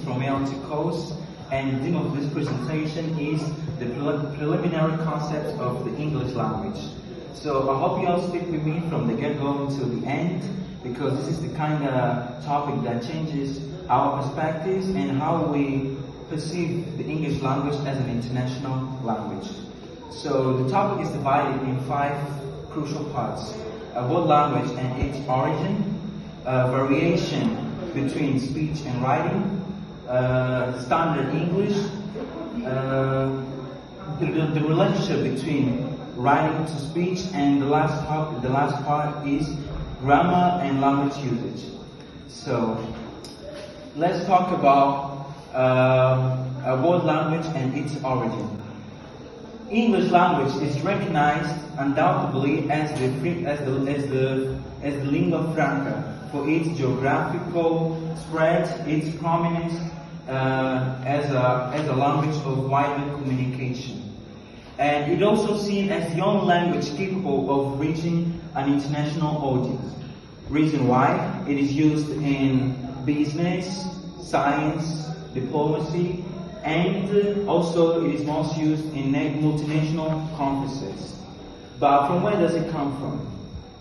from LT Coast, and the theme of this presentation is the preliminary concepts of the English language. So I hope you all stick with me from the get-go until the end, because this is the kind of topic that changes our perspectives and how we perceive the English language as an international language. So the topic is divided in 5 crucial parts: world language and its origin, variation between speech and writing, standard English, the relationship between writing to speech, and the last part is grammar and language usage. So let's talk about world language and its origin. English language is recognized undoubtedly as the lingua franca for its geographical spread, its prominence as a language of wider communication. And it also seen as the only language capable of reaching an international audience. Reason why: it is used in business, science, diplomacy, and also it is most used in multinational conferences. But from where does it come from?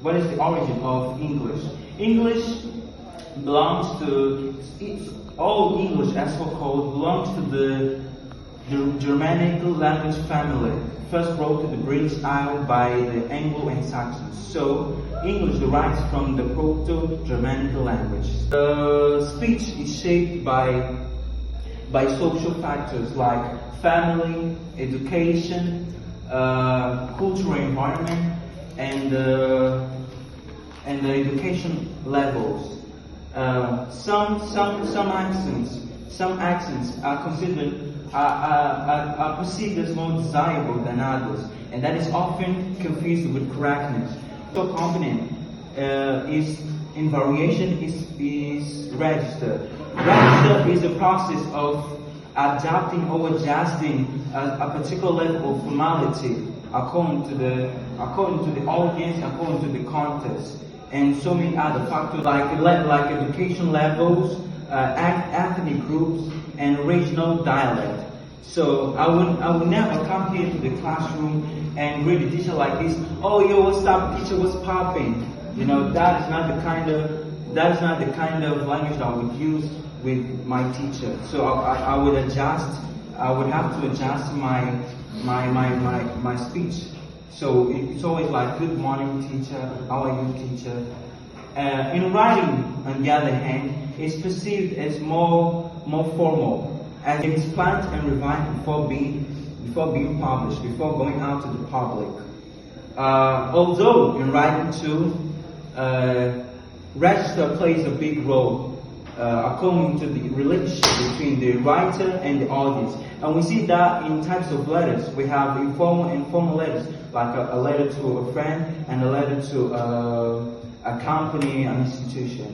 What is the origin of English? English belongs to, all English as so-called belongs to the Germanic language family, first brought to the British Isles by the Anglo and Saxons. So English derives from the Proto-Germanic language. Speech is shaped by social factors like family, education, cultural environment, and the education levels. Some accents are considered are perceived as more desirable than others, and that is often confused with correctness. So component is in variation is register. Register is a process of adapting or adjusting a particular level of formality according to the audience, according to the context, and so many other factors like education levels, ethnic groups, and regional dialect. So I would never come here to the classroom and greet a teacher like this. Oh, yo, what's up, teacher? What's popping? You know, that is not the kind of language I would use with my teacher. So I would adjust. I would have to adjust my speech. So it's always like, good morning, teacher. How are you, teacher? In writing, on the other hand, it's perceived as more formal, as it is planned and revised before being published, before going out to the public. Although in writing too, register plays a big role according to the relationship between the writer and the audience. And we see that in types of letters. We have informal and formal letters, like a letter to a friend and a letter to a company, an institution.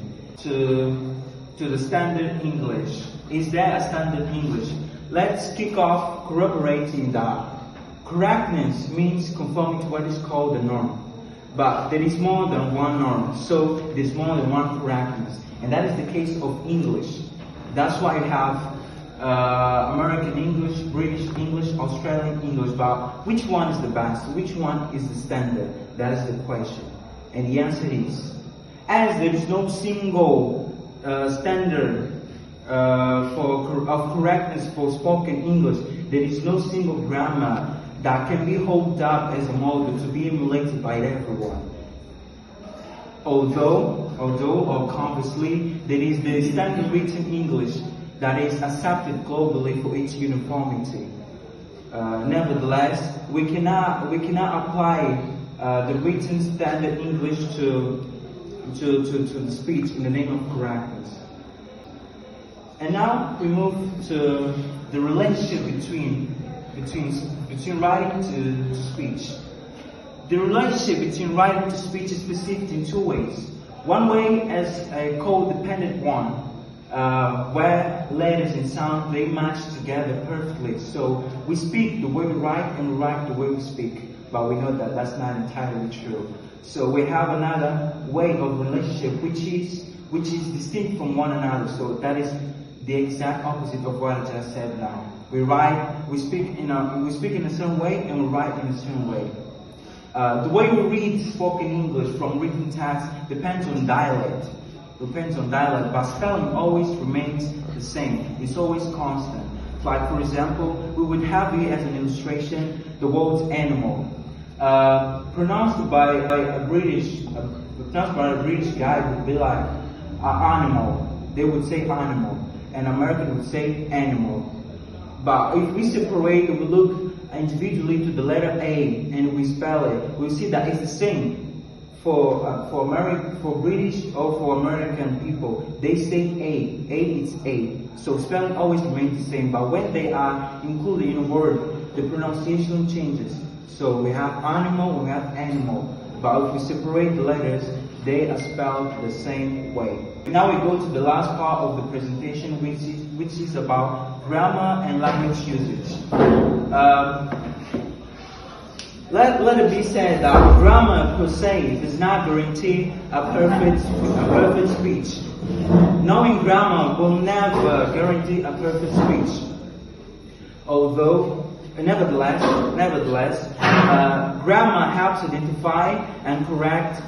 To the standard English. Is there a standard English? Let's kick off corroborating that. Correctness means conforming to what is called the norm. But there is more than one norm, so there's more than one correctness. And that is the case of English. That's why you have American English, British English, Australian English. But which one is the best? Which one is the standard? That is the question. And the answer is, as there is no single standard of correctness for spoken English, there is no single grammar that can be held up as a model to be emulated by everyone. Although or conversely, there is the standard written English that is accepted globally for its uniformity. Nevertheless, we cannot apply the written standard English to the speech in the name of correctness. And now we move to the relationship between writing to speech. The relationship between writing to speech is perceived in 2 ways. One way as a co-dependent one, where letters and sound, they match together perfectly. So we speak the way we write and we write the way we speak. But we know that that's not entirely true. So we have another way of relationship which is distinct from one another. So that is the exact opposite of what I just said now. We speak in a certain way and we write in a certain way. The way we read spoken English from written text depends on dialect. But spelling always remains the same. It's always constant. Like for example, we would have here as an illustration the word animal. Pronounced by a British guy would be like animal. They would say animal, and American would say animal. But if we separate and we look individually to the letter A and we spell it, we see that it's the same for British or for American people. They say A is A. So spelling always remains the same. But when they are included in a word, the pronunciation changes. So we have animal, we have animal. But if we separate the letters, they are spelled the same way. Now we go to the last part of the presentation, which is about grammar and language usage. Let it be said that grammar per se does not guarantee a perfect speech. Knowing grammar will never guarantee a perfect speech. Although, nevertheless, grammar helps identify and correct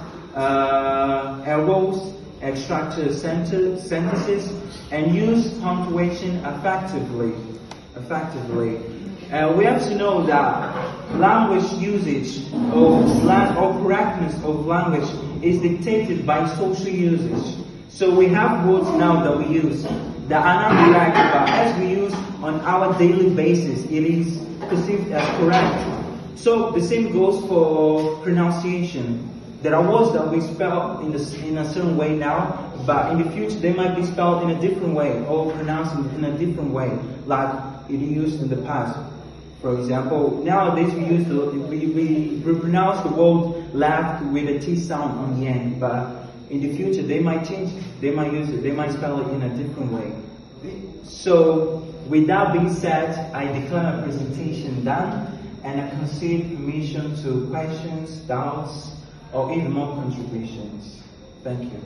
errors, extract sentences, and use punctuation effectively. We have to know that language usage or correctness of language is dictated by social usage. So we have words now that we use that are not correct, but as we use on our daily basis, it is perceived as correct. So the same goes for pronunciation. There are words that we spell in a certain way now, but in the future they might be spelled in a different way or pronounced in a different way, like it used in the past. For example, nowadays we pronounce the word left with a T sound on the end, but in the future they might change, they might use it, they might spell it in a different way. So with that being said, I declare my presentation done, and I concede permission to questions, doubts, or even more contributions. Thank you.